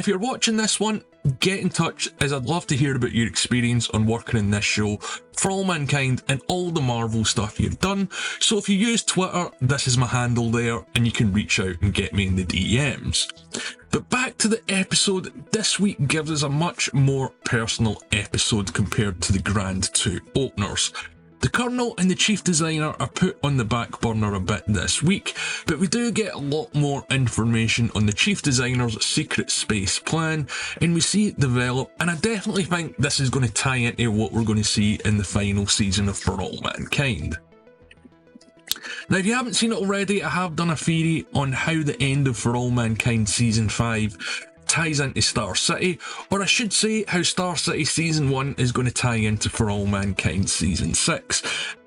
If you're watching this one, get in touch, as I'd love to hear about your experience on working in this show For All Mankind and all the Marvel stuff you've done. So if you use Twitter, this is my handle there, and you can reach out and get me in the DMs. But back to the episode, this week gives us a much more personal episode compared to the Grand 2 openers. The Colonel and the Chief Designer are put on the back burner a bit this week, but we do get a lot more information on the Chief Designer's secret space plan, and we see it develop, and I definitely think this is going to tie into what we're going to see in the final season of For All Mankind. Now, if you haven't seen it already, I have done a theory on how the end of For All Mankind Season 5 ties into Star City, or I should say how Star City Season 1 is going to tie into For All Mankind Season 6.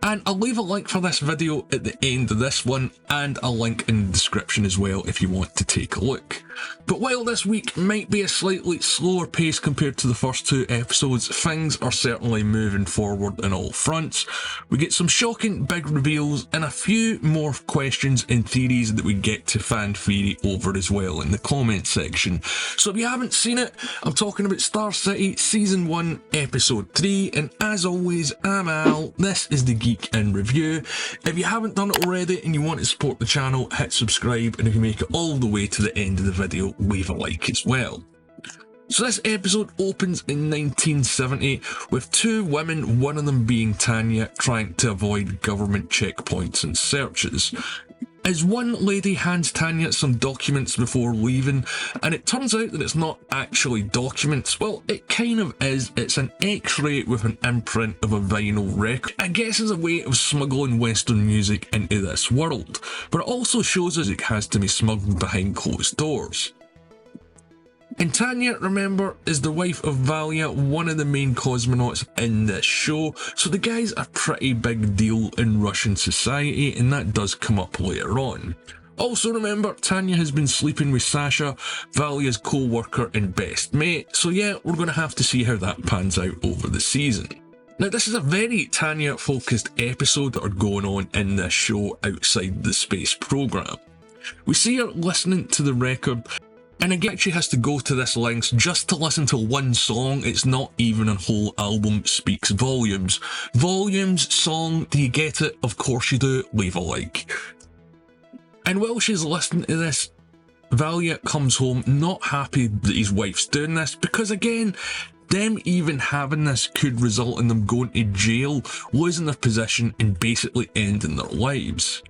And I'll leave a link for this video at the end of this one, and a link in the description as well if you want to take a look. But while this week might be a slightly slower pace compared to the first 2 episodes, things are certainly moving forward on all fronts. We get some shocking big reveals and a few more questions and theories that we get to fan theory over as well in the comment section. So if you haven't seen it, I'm talking about Star City Season 1 Episode 3, and as always, I'm Al, this is the Geek in Review. If you haven't done it already and you want to support the channel, hit subscribe, and if you make it all the way to the end of the video, leave a like as well. So this episode opens in 1970 with 2 women, one of them being Tanya, trying to avoid government checkpoints and searches. As one lady hands Tanya some documents before leaving, and it turns out that it's not actually documents. Well, it kind of is. It's an X-ray with an imprint of a vinyl record. I guess as a way of smuggling Western music into this world, but it also shows us it has to be smuggled behind closed doors. And Tanya, remember, is the wife of Valia, one of the main cosmonauts in this show, so the guy's a pretty big deal in Russian society, and that does come up later on. Also remember, Tanya has been sleeping with Sasha, Valia's co-worker and best mate, so yeah, we're going to have to see how that pans out over the season. Now, this is a very Tanya-focused episode that are going on in this show outside the space program. We see her listening to the record, and again, she has to go to this length just to listen to one song. It's not even a whole album, speaks volumes. Volumes, song, do you get it? Of course you do, leave a like. And while she's listening to this, Valia comes home not happy that his wife's doing this, because again, them even having this could result in them going to jail, losing their position and basically ending their lives.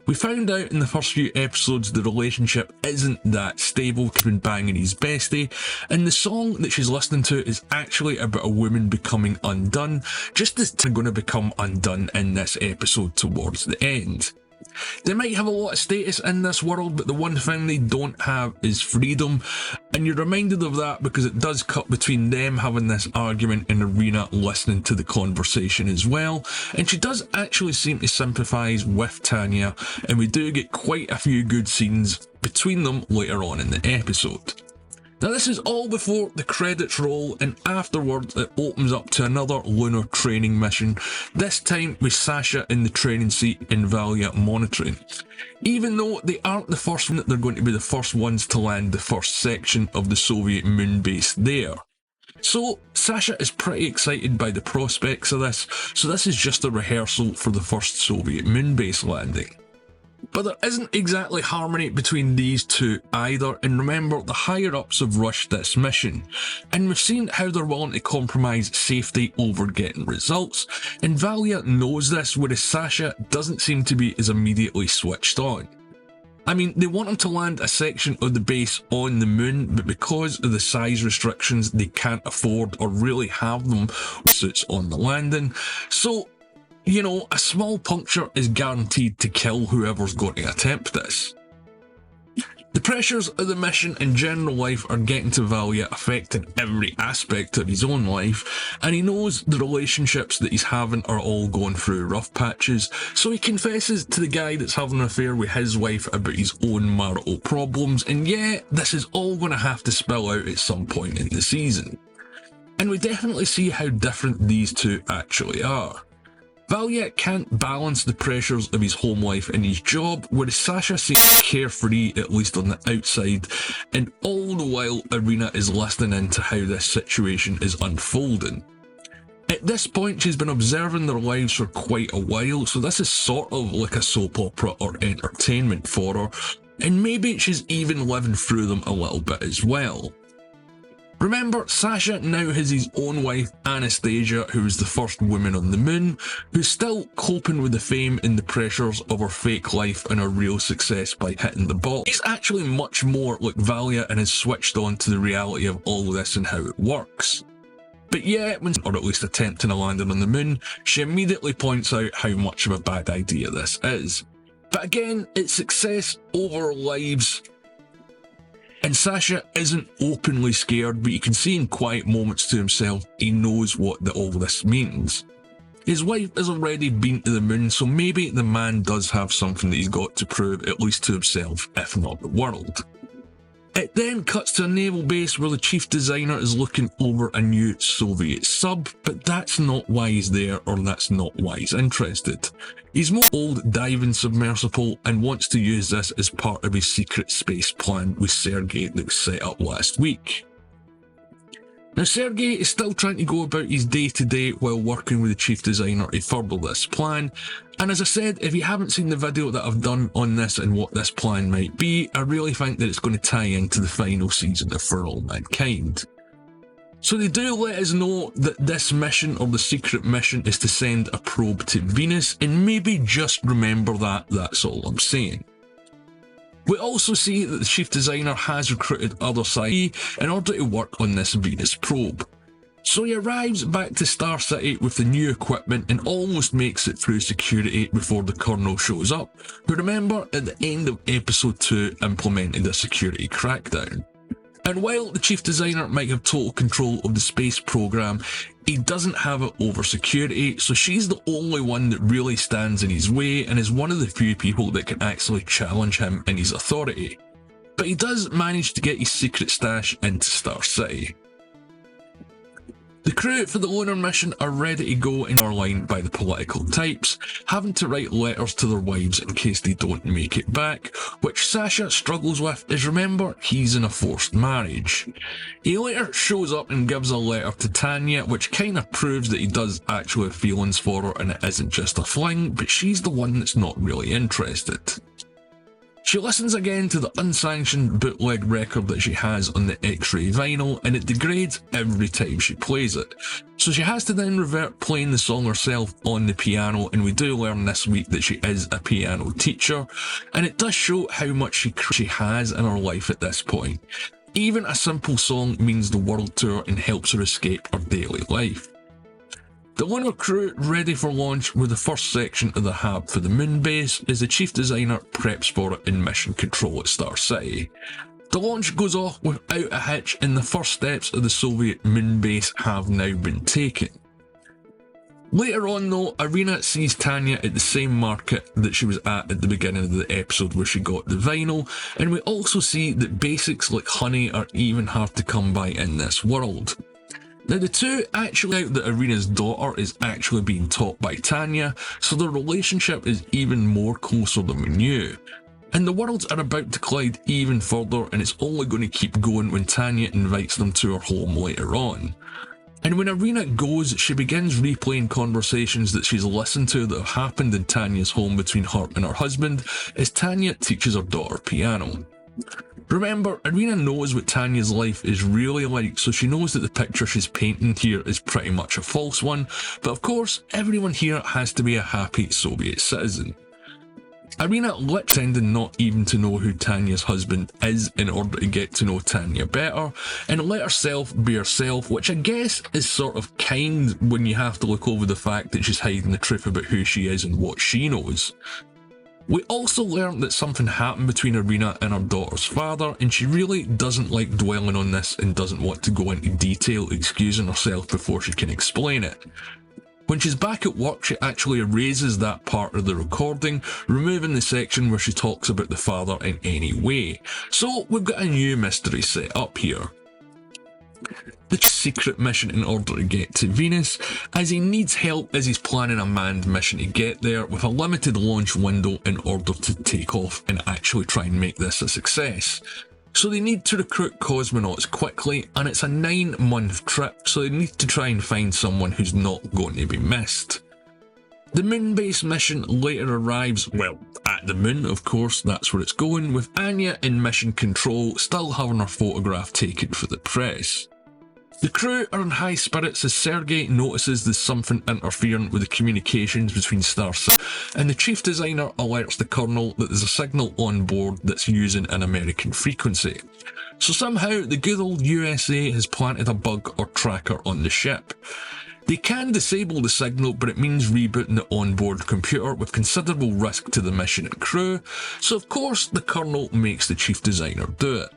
We found out in the first few episodes the relationship isn't that stable, keeping banging his bestie, and the song that she's listening to is actually about a woman becoming undone, just as they're going to become undone in this episode towards the end. They might have a lot of status in this world, but the one thing they don't have is freedom, and you're reminded of that because it does cut between them having this argument in Arena listening to the conversation as well, and she does actually seem to sympathise with Tanya, and we do get quite a few good scenes between them later on in the episode. Now this is all before the credits roll, and afterwards it opens up to another lunar training mission, this time with Sasha in the training seat and Valia monitoring. Even though they aren't the first one, they're going to be the first ones to land the first section of the Soviet moon base there. So Sasha is pretty excited by the prospects of this, so this is just a rehearsal for the first Soviet moon base landing. But there isn't exactly harmony between these two either, and remember, the higher-ups have rushed this mission, and we've seen how they're willing to compromise safety over getting results, and Valia knows this, whereas Sasha doesn't seem to be as immediately switched on. I mean, they want him to land a section of the base on the moon, but because of the size restrictions, they can't afford or really have them suits on the landing, so you know, a small puncture is guaranteed to kill whoever's going to attempt this. The pressures of the mission and general life are getting to Valia, affecting every aspect of his own life, and he knows the relationships that he's having are all going through rough patches, so he confesses to the guy that's having an affair with his wife about his own marital problems, and yeah, this is all going to have to spill out at some point in the season. And we definitely see how different these two actually are. Valia can't balance the pressures of his home life and his job, whereas Sasha seems carefree, at least on the outside, and all the while Irina is listening in to how this situation is unfolding. At this point, she's been observing their lives for quite a while, so this is sort of like a soap opera or entertainment for her, and maybe she's even living through them a little bit as well. Remember, Sasha now has his own wife, Anastasia, who is the first woman on the moon, who's still coping with the fame and the pressures of her fake life and her real success by hitting the bottom. He's actually much more like Valia and has switched on to the reality of all this and how it works. But yeah, or at least attempting a landing on the moon, she immediately points out how much of a bad idea this is. But again, it's success over lives. And Sasha isn't openly scared, but you can see in quiet moments to himself, he knows what all this means. His wife has already been to the moon, so maybe the man does have something that he's got to prove, at least to himself, if not the world. It then cuts to a naval base where the chief designer is looking over a new Soviet sub, but that's not why he's there, or that's not why he's interested. He's more old diving submersible and wants to use this as part of his secret space plan with Sergei that was set up last week. Now Sergei is still trying to go about his day-to-day while working with the chief designer to further this plan, and as I said, if you haven't seen the video that I've done on this and what this plan might be, I really think that it's going to tie into the final season of For All Mankind. So they do let us know that this mission, or the secret mission, is to send a probe to Venus, and maybe just remember that, that's all I'm saying. We also see that the chief designer has recruited other scientists in order to work on this Venus probe. So he arrives back to Star City with the new equipment and almost makes it through security before the Colonel shows up, who, remember, at the end of episode 2 implemented a security crackdown. And while the chief designer might have total control of the space program, he doesn't have it over security, so she's the only one that really stands in his way and is one of the few people that can actually challenge him in his authority. But he does manage to get his secret stash into Star City. The crew for the lunar mission are ready to go in our line by the political types, having to write letters to their wives in case they don't make it back, which Sasha struggles with as, remember, he's in a forced marriage. He later shows up and gives a letter to Tanya, which kind of proves that he does actually have feelings for her and it isn't just a fling, but she's the one that's not really interested. She listens again to the unsanctioned bootleg record that she has on the X-ray vinyl, and it degrades every time she plays it. So she has to then revert playing the song herself on the piano, and we do learn this week that she is a piano teacher, and it does show how much she has in her life at this point. Even a simple song means the world tour and helps her escape her daily life. The lunar crew ready for launch with the first section of the hab for the moon base as the chief designer preps for it in mission control at Star City. The launch goes off without a hitch and the first steps of the Soviet moon base have now been taken. Later on though, Irina sees Tanya at the same market that she was at the beginning of the episode where she got the vinyl, and we also see that basics like honey are even hard to come by in this world. Now the two actually out that Irina's daughter is actually being taught by Tanya, so their relationship is even more closer than we knew. And the worlds are about to collide even further, and it's only going to keep going when Tanya invites them to her home later on. And when Irina goes, she begins replaying conversations that she's listened to that have happened in Tanya's home between her and her husband, as Tanya teaches her daughter piano. Remember, Irina knows what Tanya's life is really like, so she knows that the picture she's painting here is pretty much a false one, but of course, everyone here has to be a happy Soviet citizen. Irina pretending not even to know who Tanya's husband is in order to get to know Tanya better, and let herself be herself, which I guess is sort of kind when you have to look over the fact that she's hiding the truth about who she is and what she knows. We also learned that something happened between Irina and her daughter's father, and she really doesn't like dwelling on this and doesn't want to go into detail excusing herself before she can explain it. When she's back at work, she actually erases that part of the recording, removing the section where she talks about the father in any way. So we've got a new mystery set up here. The secret mission in order to get to Venus, as he needs help as he's planning a manned mission to get there with a limited launch window in order to take off and actually try and make this a success. So they need to recruit cosmonauts quickly, and it's a 9-month trip, so they need to try and find someone who's not going to be missed. The moon-based mission later arrives, well, at the moon of course, that's where it's going, with Anya in mission control still having her photograph taken for the press. The crew are in high spirits as Sergei notices there's something interfering with the communications between Starship, and the chief designer alerts the colonel that there's a signal on board that's using an American frequency. So somehow the good old USA has planted a bug or tracker on the ship. They can disable the signal, but it means rebooting the onboard computer with considerable risk to the mission and crew, so of course the colonel makes the chief designer do it.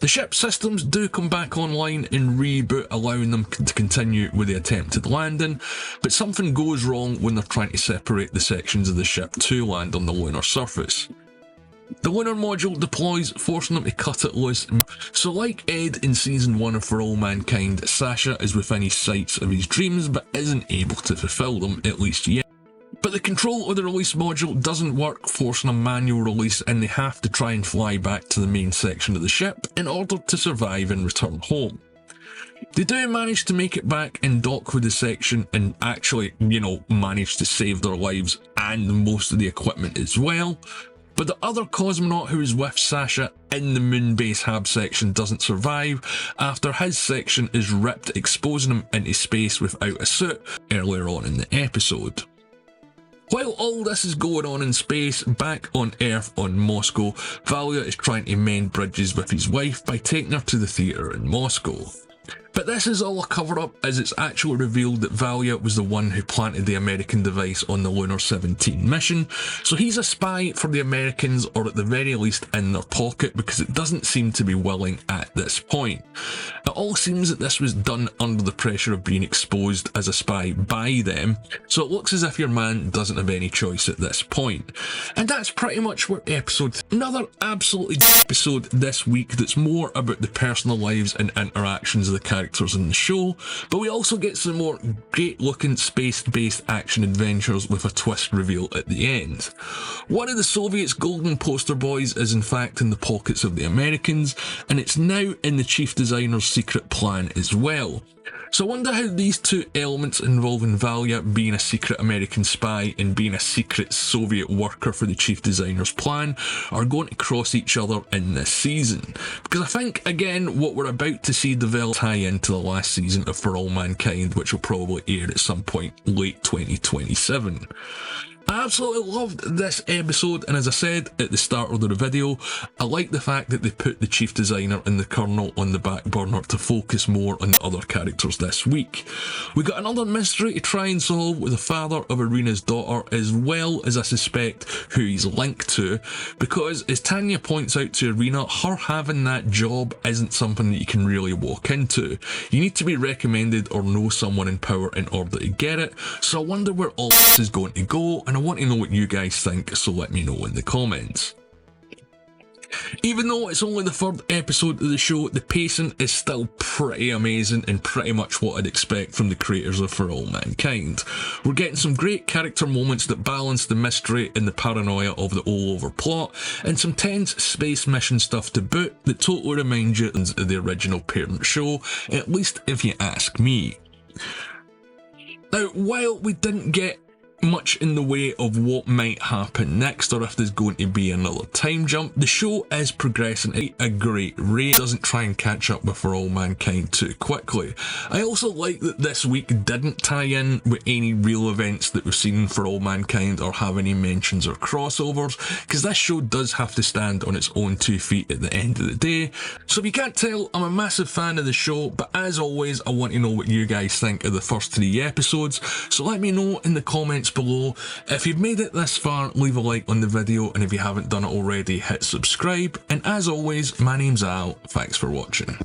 The ship's systems do come back online and reboot, allowing them to continue with the attempted landing, but something goes wrong when they're trying to separate the sections of the ship to land on the lunar surface. The lunar module deploys, forcing them to cut it loose, so like Ed in season 1 of For All Mankind, Sasha is within his sights of his dreams but isn't able to fulfill them, at least yet. But the control of the release module doesn't work, forcing a manual release, and they have to try and fly back to the main section of the ship in order to survive and return home. They do manage to make it back and dock with the section and actually, manage to save their lives and most of the equipment as well. But the other cosmonaut who is with Sasha in the moon base hab section doesn't survive after his section is ripped, exposing him into space without a suit earlier on in the episode. While all this is going on in space, back on Earth on Moscow, Valya is trying to mend bridges with his wife by taking her to the theatre in Moscow. But this is all a cover-up, as it's actually revealed that Valya was the one who planted the American device on the Lunar 17 mission, so he's a spy for the Americans, or at the very least in their pocket, because it doesn't seem to be willing at this point. It all seems that this was done under the pressure of being exposed as a spy by them, so it looks as if your man doesn't have any choice at this point. And that's pretty much where another absolutely episode this week that's more about the personal lives and interactions of the characters in the show, but we also get some more great looking space-based action adventures with a twist reveal at the end. One of the Soviets' golden poster boys is in fact in the pockets of the Americans, and it's now in the chief designer's secret plan as well. So I wonder how these two elements involving Valya being a secret American spy and being a secret Soviet worker for the chief designer's plan are going to cross each other in this season. Because I think, again, what we're about to see develop tie into the last season of For All Mankind, which will probably air at some point late 2027. I absolutely loved this episode, and as I said at the start of the video, I like the fact that they put the chief designer and the colonel on the back burner to focus more on the other characters this week. We got another mystery to try and solve with the father of Irina's daughter, as well as I suspect who he's linked to, because as Tanya points out to Irina, her having that job isn't something that you can really walk into. You need to be recommended or know someone in power in order to get it, so I wonder where all this is going to go, and I want to know what you guys think, so let me know in the comments. Even though it's only the third episode of the show, the pacing is still pretty amazing and pretty much what I'd expect from the creators of For All Mankind. We're getting some great character moments that balance the mystery and the paranoia of the all-over plot, and some tense space mission stuff to boot that totally reminds you of the original parent show, at least if you ask me. Now, while we didn't get much in the way of what might happen next, or if there's going to be another time jump, the show is progressing at a great rate. It doesn't try and catch up with For All Mankind too quickly. I also like that this week didn't tie in with any real events that we've seen in For All Mankind or have any mentions or crossovers, because this show does have to stand on its own 2 feet at the end of the day. So if you can't tell, I'm a massive fan of the show, but as always, I want to know what you guys think of the first 3 episodes, so let me know in the comments below. If you've made it this far, leave a like on the video, and if you haven't done it already, hit subscribe, and as always, my name's Al, thanks for watching.